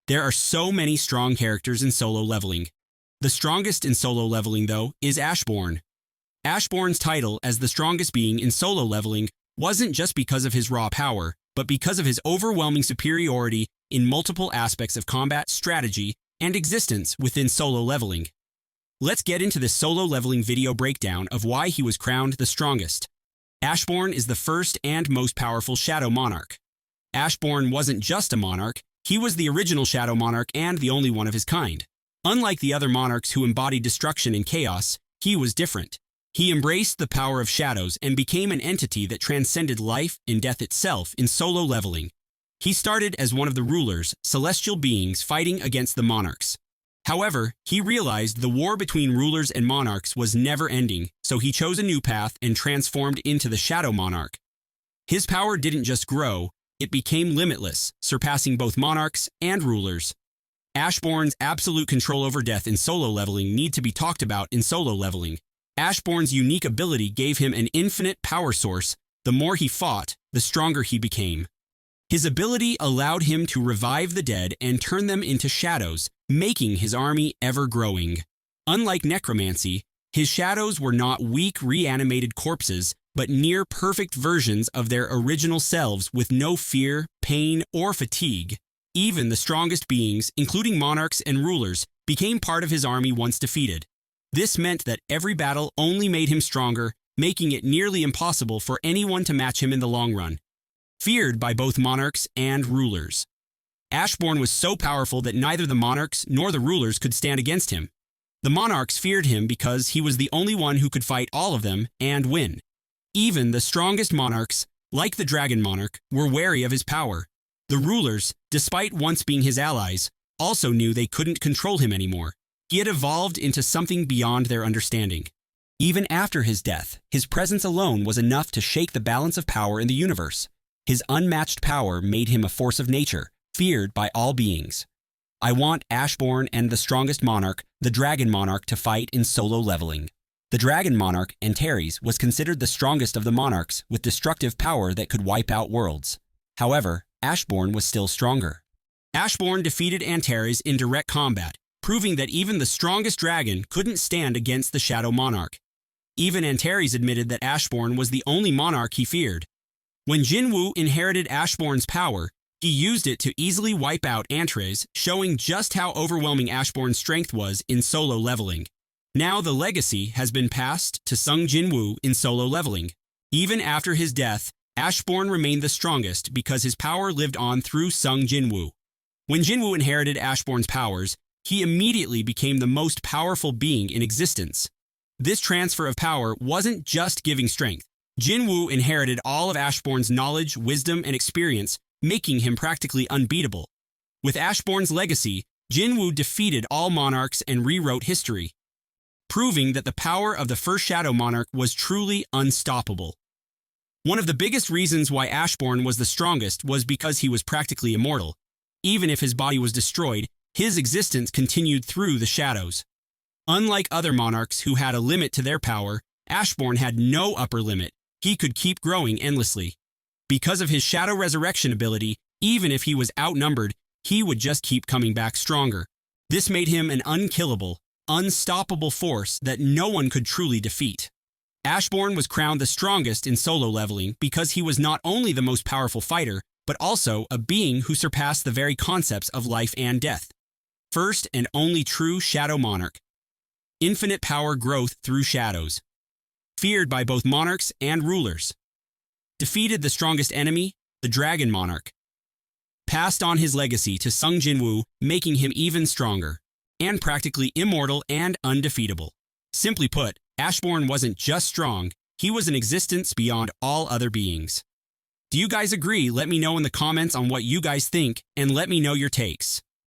There are so many strong characters in solo leveling. The strongest in solo leveling, though, is Ashborn. Ashborn's title as the strongest being in solo leveling wasn't just because of his raw power, but because of his overwhelming superiority in multiple aspects of combat, strategy, and existence within solo leveling. Let's get into this solo leveling video breakdown of why he was crowned the strongest. Ashborn is the first and most powerful Shadow Monarch. Ashborn wasn't just a monarch, he was the original Shadow Monarch and the only one of his kind. Unlike the other monarchs who embodied destruction and chaos, he was different. He embraced the power of shadows and became an entity that transcended life and death itself in solo leveling. He started as one of the rulers, celestial beings fighting against the monarchs. However, he realized the war between rulers and monarchs was never ending, so he chose a new path and transformed into the Shadow Monarch. His power didn't just grow, it became limitless, surpassing both monarchs and rulers. Ashborn's absolute control over death in solo leveling need to be talked about in solo leveling. Ashborn's unique ability gave him an infinite power source. The more he fought, the stronger he became. His ability allowed him to revive the dead and turn them into shadows, making his army ever-growing. Unlike necromancy, his shadows were not weak, reanimated corpses, but near-perfect versions of their original selves with no fear, pain, or fatigue. Even the strongest beings, including monarchs and rulers, became part of his army once defeated. This meant that every battle only made him stronger, making it nearly impossible for anyone to match him in the long run. Feared by both monarchs and rulers. Ashborn was so powerful that neither the monarchs nor the rulers could stand against him. The monarchs feared him because he was the only one who could fight all of them and win. Even the strongest monarchs, like the Dragon Monarch, were wary of his power. The rulers, despite once being his allies, also knew they couldn't control him anymore. He had evolved into something beyond their understanding. Even after his death, his presence alone was enough to shake the balance of power in the universe. His unmatched power made him a force of nature, feared by all beings. I want Ashborn and the strongest monarch, the Dragon Monarch, to fight in solo leveling. The Dragon Monarch, Antares, was considered the strongest of the monarchs with destructive power that could wipe out worlds. However, Ashborn was still stronger. Ashborn defeated Antares in direct combat, proving that even the strongest dragon couldn't stand against the Shadow Monarch. Even Antares admitted that Ashborn was the only monarch he feared. When Jinwu inherited Ashborn's power, he used it to easily wipe out Antares, showing just how overwhelming Ashborn's strength was in solo leveling. Now the legacy has been passed to Sung Jinwu in solo leveling. Even after his death, Ashborn remained the strongest because his power lived on through Sung Jinwu. When Jinwu inherited Ashborn's powers, he immediately became the most powerful being in existence. This transfer of power wasn't just giving strength. Jinwu inherited all of Ashborn's knowledge, wisdom, and experience, making him practically unbeatable. With Ashborn's legacy, Jinwu defeated all monarchs and rewrote history, proving that the power of the first Shadow Monarch was truly unstoppable. One of the biggest reasons why Ashborn was the strongest was because he was practically immortal. Even if his body was destroyed, his existence continued through the shadows. Unlike other monarchs who had a limit to their power, Ashborn had no upper limit. He could keep growing endlessly. Because of his shadow resurrection ability, even if he was outnumbered, he would just keep coming back stronger. This made him an unkillable, unstoppable force that no one could truly defeat. Ashborn was crowned the strongest in solo leveling because he was not only the most powerful fighter, but also a being who surpassed the very concepts of life and death. First and only true Shadow Monarch. Infinite power growth through shadows. Feared by both monarchs and rulers. Defeated the strongest enemy, the Dragon Monarch. Passed on his legacy to Sung Jinwu, making him even stronger, and practically immortal and undefeatable. Simply put, Ashborn wasn't just strong, he was an existence beyond all other beings. Do you guys agree? Let me know in the comments on what you guys think, and let me know your takes.